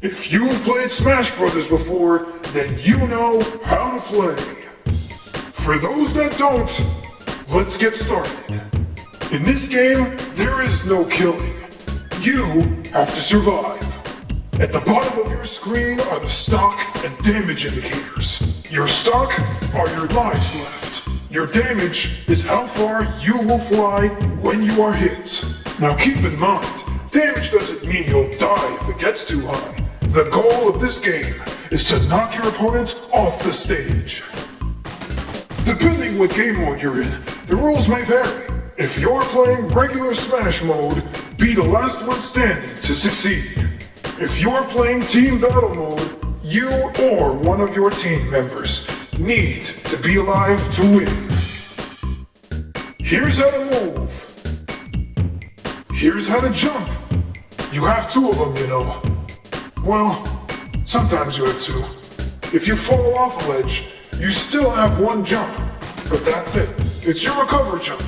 If you've played Smash Brothers before, then you know how to play. For those that don't, let's get started. In this game, there is no killing. You have to survive. At the bottom of your screen are the stock and damage indicators. Your stock are your lives left. Your damage is how far you will fly when you are hit. Now keep in mind, damage doesn't mean you'll die if it gets too high. The goal of this game is to knock your opponent off the stage. Depending what game mode you're in, the rules may vary. If you're playing regular Smash mode, be the last one standing to succeed. If you're playing Team Battle mode, you or one of your team members need to be alive to win. Here's how to move. Here's how to jump. You have two of them, you know. Well, sometimes you have two. If you fall off a ledge, you still have one jump, but that's it. It's your recover jump.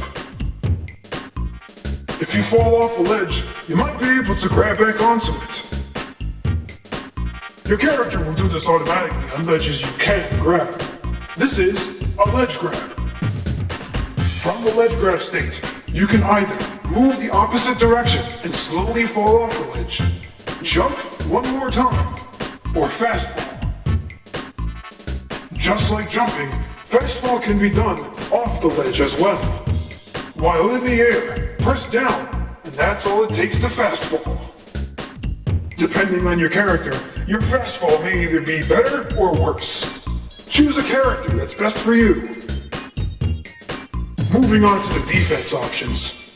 If you fall off a ledge, you might be able to grab back onto it. Your character will do this automatically on ledges you can grab. This is a ledge grab. From the ledge grab state, you can either move the opposite direction and slowly fall off the ledge, jump one more time, or fast fall. Just like jumping, fast fall can be done off the ledge as well. While in the air, press down, and that's all it takes to fast fall. Depending on your character, your fast fall may either be better or worse. Choose a character that's best for you. Moving on to the defense options.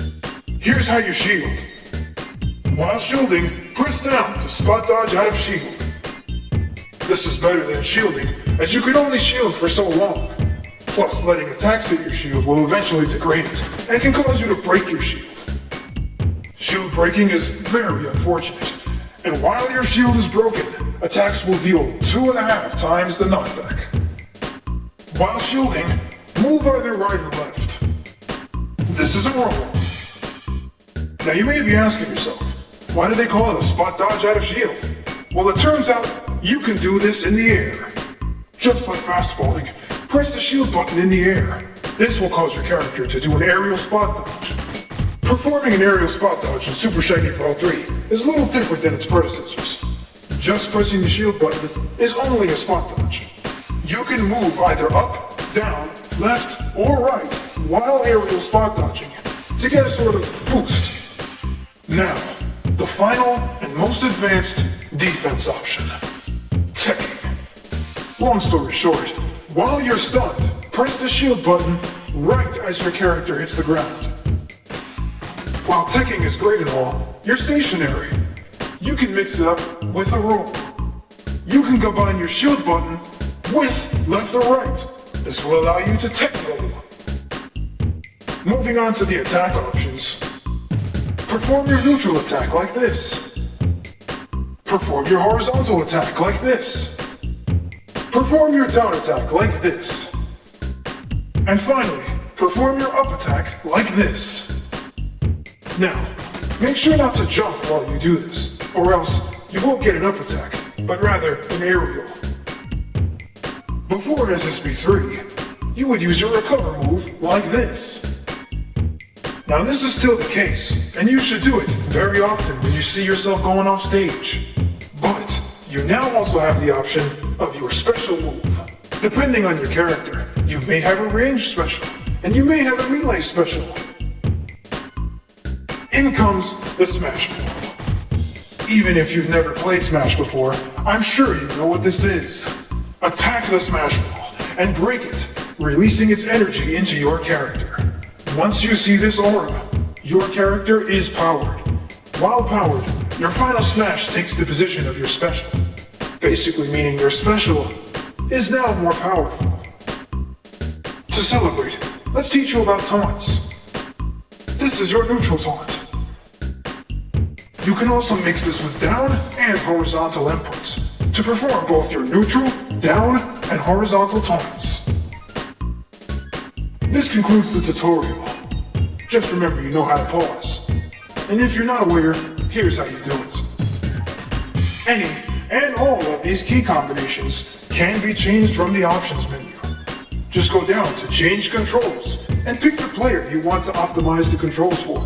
Here's how you shield. While shielding, press down to spot dodge out of shield. This is better than shielding, as you can only shield for so long. Plus, letting attacks hit your shield will eventually degrade it, and can cause you to break your shield. Shield breaking is very unfortunate, and while your shield is broken, attacks will deal 2.5 times the knockback. While shielding, move either right or left. This is a roll. Now you may be asking yourself, why do they call it a spot dodge out of shield? Well, it turns out you can do this in the air. Just like fast falling, press the shield button in the air. This will cause your character to do an aerial spot dodge. Performing an aerial spot dodge in Super Shaggy Brawl 3 is a little different than its predecessors. Just pressing the shield button is only a spot dodge. You can move either up, down, left, or right while aerial spot dodging to get a sort of boost. Now, the final and most advanced defense option, teching. Long story short, while you're stunned, press the shield button right as your character hits the ground. While teching is great and all, you're stationary. You can mix it up with a roll. You can combine your shield button with left or right. This will allow you to tech roll. Moving on to the attack options. Perform your neutral attack like this. Perform your horizontal attack like this. Perform your down attack like this. And finally, perform your up attack like this. Now, make sure not to jump while you do this, or else you won't get an up attack, but rather an aerial. Before SSB3, you would use your recover move like this. Now this is still the case, and you should do it very often when you see yourself going off stage. But you now also have the option of your special move. Depending on your character, you may have a range special, and you may have a melee special. In comes the Smash Ball. Even if you've never played Smash before, I'm sure you know what this is. Attack the Smash Ball and break it, releasing its energy into your character. Once you see this aura, your character is powered. While powered, your final smash takes the position of your special, basically meaning your special is now more powerful. To celebrate, let's teach you about Taunts. This is your neutral taunt. You can also mix this with down and horizontal inputs to perform both your neutral, down, and horizontal taunts. This concludes the tutorial. Just remember you know how to pause. And if you're not aware, here's how you do it. A, And all of these key combinations can be changed from the options menu. Just go down to Change Controls and pick the player you want to optimize the controls for.